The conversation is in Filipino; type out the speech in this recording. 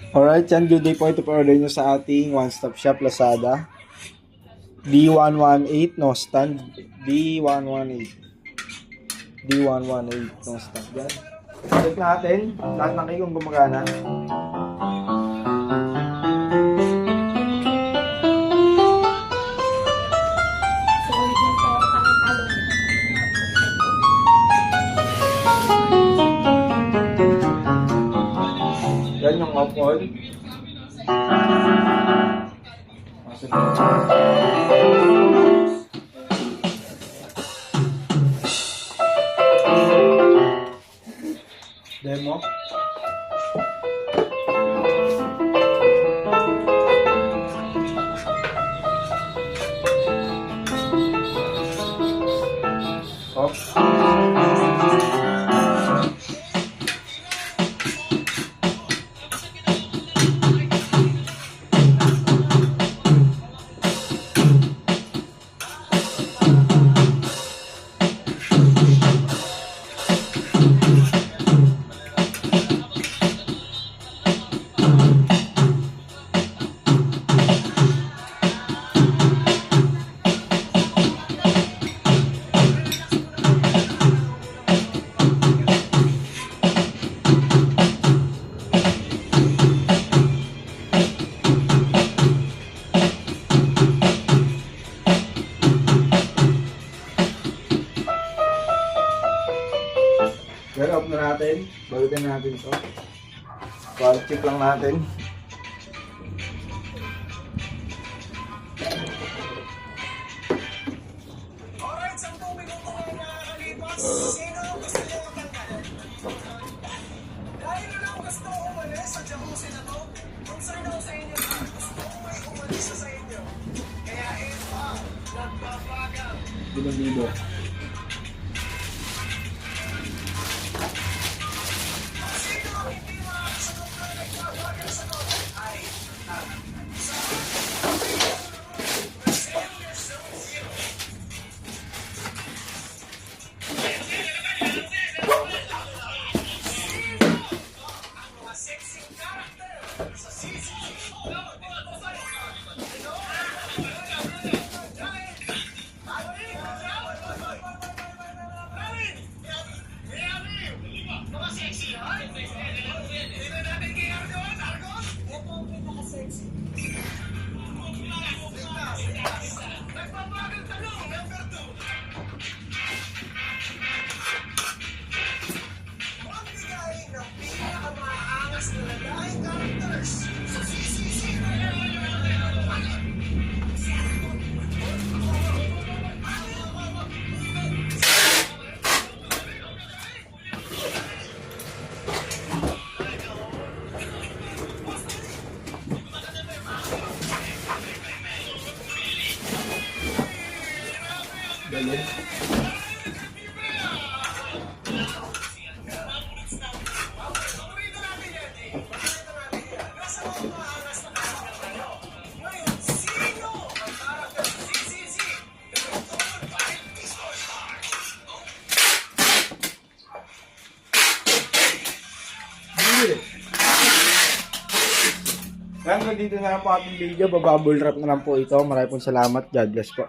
Alright, yan. Good day po. Ito po order nyo sa ating one-stop shop Lazada. D118 no stand. D118. D118 no stand. Yan. Check natin. Lahat ng kayo kung gumagana. Yan yung off-all. Demo. Off. Pero off na natin. Balutin natin ito. Quality check lang natin. Alright, 10 minuto na nakakalipas. Sino ang gusto niyo matanggal? Dahil na lang gusto ko umalis sa jacuzzi na to, kung saan ako sa inyo na gusto ko may umalis sa inyo. Kaya ito ang nagbabagal. Libo. Sino ang hindi makakasagot na nagbabagal sa to? Ay, sa Senior Zero. Mga sexy character sa CCC. Mga sexy, ha? Tingnan natin kay Argon. Argon? Ito ang pinaka-sexy. Nagbabagal tanong, number 2. Magbigay ng pinaka-maangas na lalaking characters sa CCC. Galing. Paborito natin yan, eh. Paborito natin yan. Nasa mga maangas na character tayo. Ngayon, sino ang character sa CCC? Controlled by Pistol Heart. Yan, dito na lang po ating video. Bababble wrap na lang po ito. Maraming salamat. God bless po.